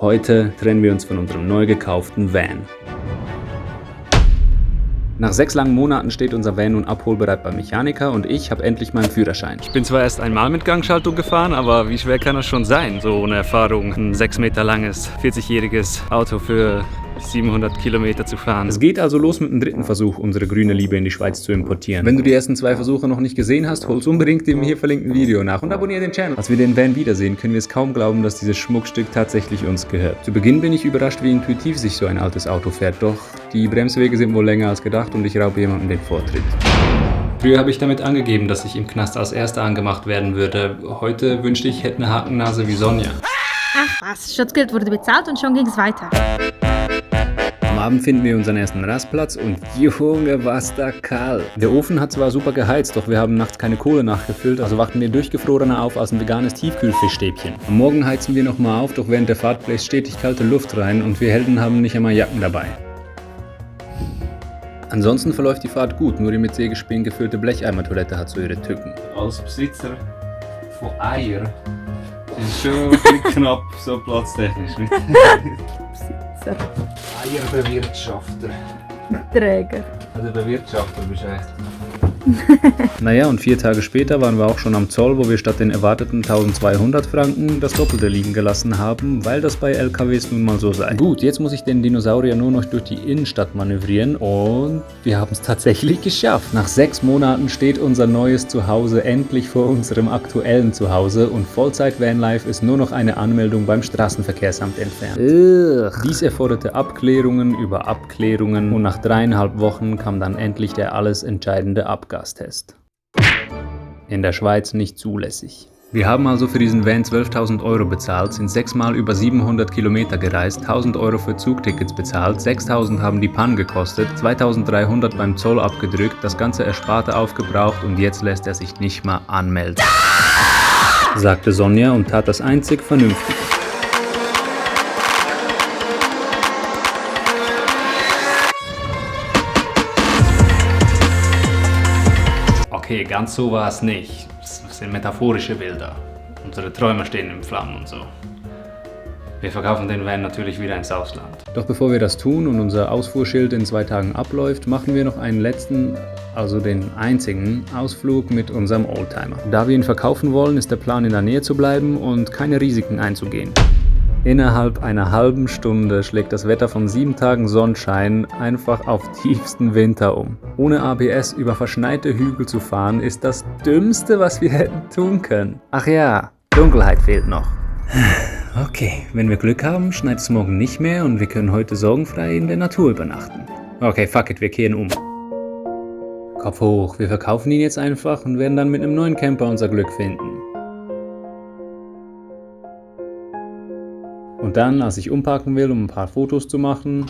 Heute trennen wir uns von unserem neu gekauften Van. Nach 6 langen Monaten steht unser Van nun abholbereit beim Mechaniker und ich habe endlich meinen Führerschein. Ich bin zwar erst einmal mit Gangschaltung gefahren, aber wie schwer kann das schon sein, so ohne Erfahrung, ein 6 Meter langes, 40-jähriges Auto für 700 Kilometer zu fahren. Es geht also los mit dem dritten Versuch, unsere grüne Liebe in die Schweiz zu importieren. Wenn du die ersten 2 Versuche noch nicht gesehen hast, hol's unbedingt dem hier verlinkten Video nach und abonniere den Channel. Als wir den Van wiedersehen, können wir es kaum glauben, dass dieses Schmuckstück tatsächlich uns gehört. Zu Beginn bin ich überrascht, wie intuitiv sich so ein altes Auto fährt, doch die Bremswege sind wohl länger als gedacht und ich raube jemandem den Vortritt. Früher habe ich damit angegeben, dass ich im Knast als Erster angemacht werden würde. Heute wünschte ich, hätte eine Hakennase wie Sonja. Ach was, Schutzgeld wurde bezahlt und schon ging es weiter. Am Abend finden wir unseren ersten Rastplatz und Junge, was da kalt. Der Ofen hat zwar super geheizt, doch wir haben nachts keine Kohle nachgefüllt, also wachten wir durchgefrorener auf als ein veganes Tiefkühlfischstäbchen. Am Morgen heizen wir nochmal auf, doch während der Fahrt bläst stetig kalte Luft rein und wir Helden haben nicht einmal Jacken dabei. Ansonsten verläuft die Fahrt gut, nur die mit Sägespänen gefüllte Blecheimertoilette hat so ihre Tücken. Als Besitzer von Eier ist es schon ein bisschen knapp, so platztechnisch, nicht? Besitzer, Eierbewirtschafter. Träger. Also Bewirtschafter bist du echt. Naja, und 4 Tage später waren wir auch schon am Zoll, wo wir statt den erwarteten 1200 Franken das Doppelte liegen gelassen haben, weil das bei LKWs nun mal so sei. Gut, jetzt muss ich den Dinosaurier nur noch durch die Innenstadt manövrieren und wir haben es tatsächlich geschafft. Nach 6 Monaten steht unser neues Zuhause endlich vor unserem aktuellen Zuhause und Vollzeit-Vanlife ist nur noch eine Anmeldung beim Straßenverkehrsamt entfernt. Dies erforderte Abklärungen über Abklärungen und nach 3,5 Wochen kam dann endlich der alles entscheidende Abgastest. In der Schweiz nicht zulässig. Wir haben also für diesen Van 12.000 Euro bezahlt, sind 6 Mal über 700 Kilometer gereist, 1.000 Euro für Zugtickets bezahlt, 6.000 haben die Pan gekostet, 2.300 beim Zoll abgedrückt, das ganze Ersparte aufgebraucht und jetzt lässt er sich nicht mal anmelden. Sagte Sonja und tat das einzig Vernünftige. Okay, ganz so war es nicht. Das sind metaphorische Bilder. Unsere Träume stehen in Flammen und so. Wir verkaufen den Van natürlich wieder ins Ausland. Doch bevor wir das tun und unser Ausfuhrschild in 2 Tagen abläuft, machen wir noch einen letzten, also den einzigen, Ausflug mit unserem Oldtimer. Da wir ihn verkaufen wollen, ist der Plan, in der Nähe zu bleiben und keine Risiken einzugehen. Innerhalb einer halben Stunde schlägt das Wetter von 7 Tagen Sonnenschein einfach auf tiefsten Winter um. Ohne ABS über verschneite Hügel zu fahren, ist das Dümmste, was wir hätten tun können. Ach ja, Dunkelheit fehlt noch. Okay, wenn wir Glück haben, schneit es morgen nicht mehr und wir können heute sorgenfrei in der Natur übernachten. Okay, fuck it, wir kehren um. Kopf hoch, wir verkaufen ihn jetzt einfach und werden dann mit einem neuen Camper unser Glück finden. Und dann, als ich umparken will, um ein paar Fotos zu machen,